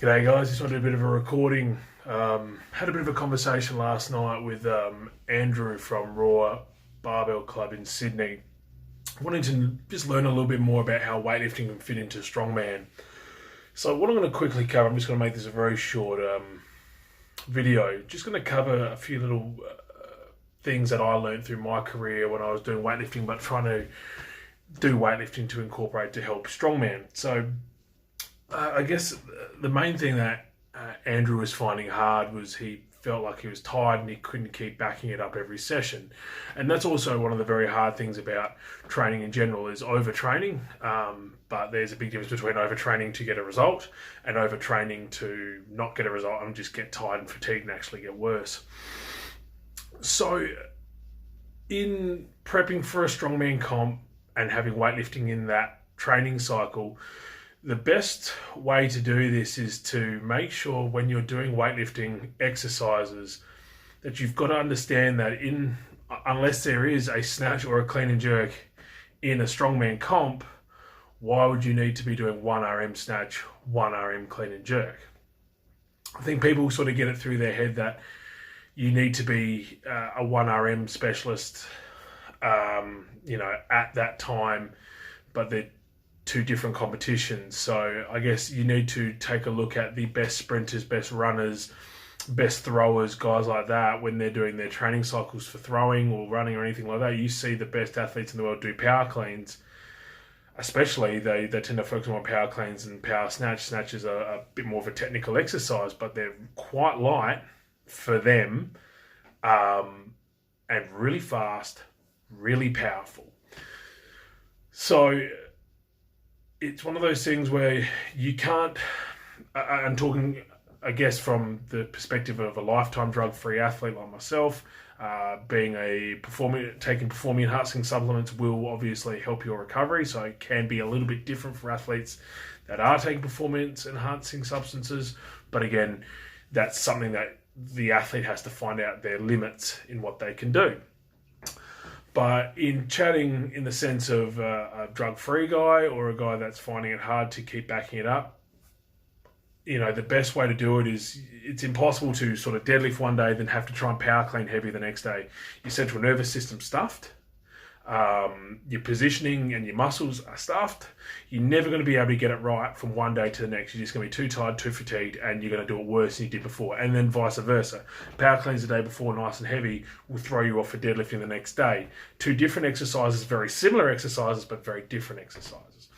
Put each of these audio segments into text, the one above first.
G'day guys, just wanted to do a bit of a recording. Had a bit of a conversation last night with Andrew from Raw Barbell Club in Sydney. Wanting to just learn a little bit more about how weightlifting can fit into strongman. So what I'm going to quickly cover, I'm just going to make this a very short video. Just going to cover a few little things that I learned through my career when I was doing weightlifting, but trying to do weightlifting to incorporate to help strongman. So I guess the main thing that Andrew was finding hard was he felt like he was tired and he couldn't keep backing it up every session. And that's also one of the very hard things about training in general is overtraining. But there's a big difference between overtraining to get a result and overtraining to not get a result and just get tired and fatigued and actually get worse. So in prepping for a strongman comp and having weightlifting in that training cycle, the best way to do this is to make sure when you're doing weightlifting exercises that you've got to understand that unless there is a snatch or a clean and jerk in a strongman comp, why would you need to be doing 1RM snatch, 1RM clean and jerk? I think people sort of get it through their head that you need to be a 1RM specialist, at that time, but they're two different competitions. So I guess you need to take a look at the best sprinters, best runners, best throwers, guys like that when they're doing their training cycles for throwing or running or anything like that. You see the best athletes in the world do power cleans. Especially they tend to focus on power cleans and power snatch. Snatch is a bit more of a technical exercise, but they're quite light for them, and really fast, really powerful. So it's one of those things where you can't, I'm talking, I guess, from the perspective of a lifetime drug-free athlete like myself, taking performing enhancing supplements will obviously help your recovery. So it can be a little bit different for athletes that are taking performance enhancing substances. But again, that's something that the athlete has to find out their limits in what they can do. But in chatting in the sense of a drug-free guy or a guy that's finding it hard to keep backing it up, the best way to do it is it's impossible to sort of deadlift one day, then have to try and power clean heavy the next day. Your central nervous system's stuffed. Your positioning and your muscles are stuffed. You're never going to be able to get it right from one day to the next. You're just going to be too tired, too fatigued, and you're going to do it worse than you did before. And then vice versa. Power cleans the day before, nice and heavy, will throw you off for deadlifting the next day. Two different exercises, very similar exercises, but very different exercises.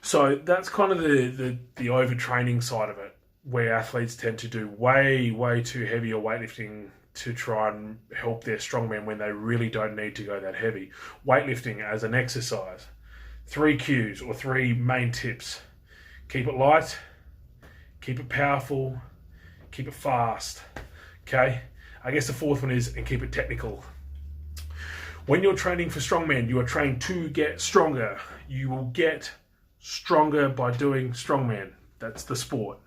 So that's kind of the overtraining side of it, where athletes tend to do way, way too heavy or weightlifting to try and help their strongman when they really don't need to go that heavy. Weightlifting as an exercise. 3 cues or 3 main tips. Keep it light, keep it powerful, keep it fast. Okay? I guess the fourth one is, and keep it technical. When you're training for strongman, you are trained to get stronger. You will get stronger by doing strongman. That's the sport.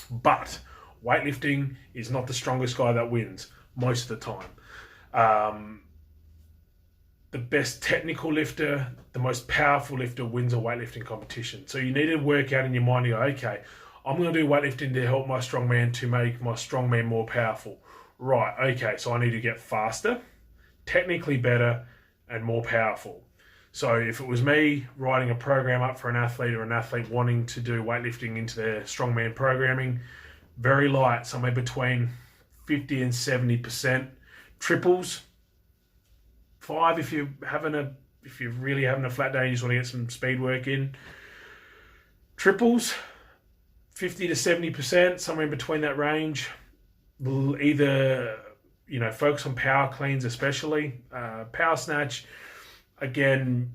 But weightlifting is not the strongest guy that wins most of the time. The best technical lifter, the most powerful lifter wins a weightlifting competition. So you need to work out in your mind, you go, okay, I'm going to do weightlifting to help my strongman, to make my strongman more powerful. Right, okay, so I need to get faster, technically better, and more powerful. So if it was me writing a program up for an athlete or an athlete wanting to do weightlifting into their strongman programming, very light, somewhere between 50 and 70%. Triples, 5 if you're really having a flat day and you just want to get some speed work in. Triples, 50 to 70%, somewhere in between that range. Either, focus on power cleans especially. Power snatch, again,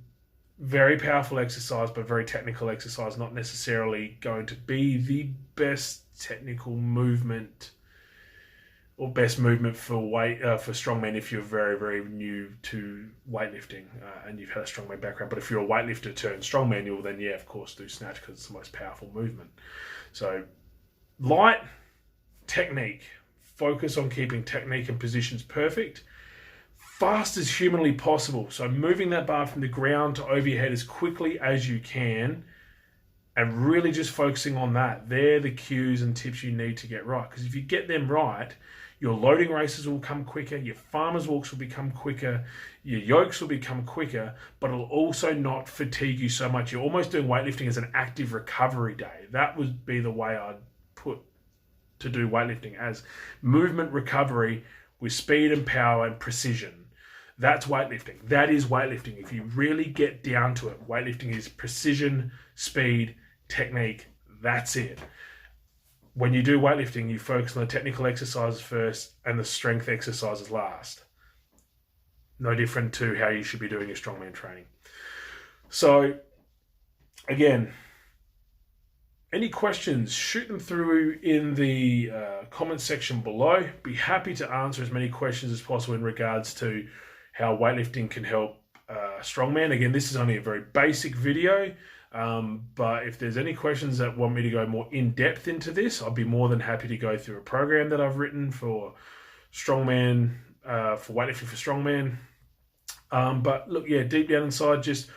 very powerful exercise, but very technical exercise, not necessarily going to be the best technical movement or best movement for strongman if you're very, very new to weightlifting and you've had a strongman background. But if you're a weightlifter turned strongman, you'll then, of course, do snatch because it's the most powerful movement. So light, technique. Focus on keeping technique and positions perfect. Fast as humanly possible. So moving that bar from the ground to over your head as quickly as you can, and really just focusing on that. They're the cues and tips you need to get right. Because if you get them right, your loading races will come quicker, your farmer's walks will become quicker, your yokes will become quicker, but it'll also not fatigue you so much. You're almost doing weightlifting as an active recovery day. That would be the way I'd put to do weightlifting, as movement recovery with speed and power and precision. That's weightlifting. That is weightlifting. If you really get down to it, weightlifting is precision, speed, technique. That's it. When you do weightlifting, you focus on the technical exercises first and the strength exercises last. No different to how you should be doing your strongman training. So, again, any questions, shoot them through in the comment section below. Be happy to answer as many questions as possible in regards to how weightlifting can help strongman. Again, this is only a very basic video, but if there's any questions that want me to go more in depth into this, I'll be more than happy to go through a program that I've written for strongman, for weightlifting for strongman. But look, yeah, deep down inside, just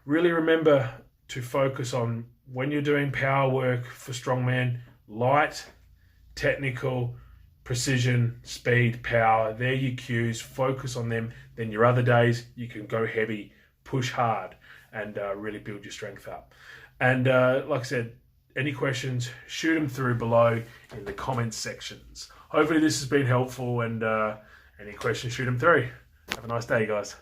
really remember to focus on, when you're doing power work for strongman, light, technical, precision, speed, power, they're your cues. Focus on them. Then your other days, you can go heavy, push hard, and really build your strength up. And like I said, any questions, shoot them through below in the comments sections. Hopefully this has been helpful, and any questions, shoot them through. Have a nice day, guys.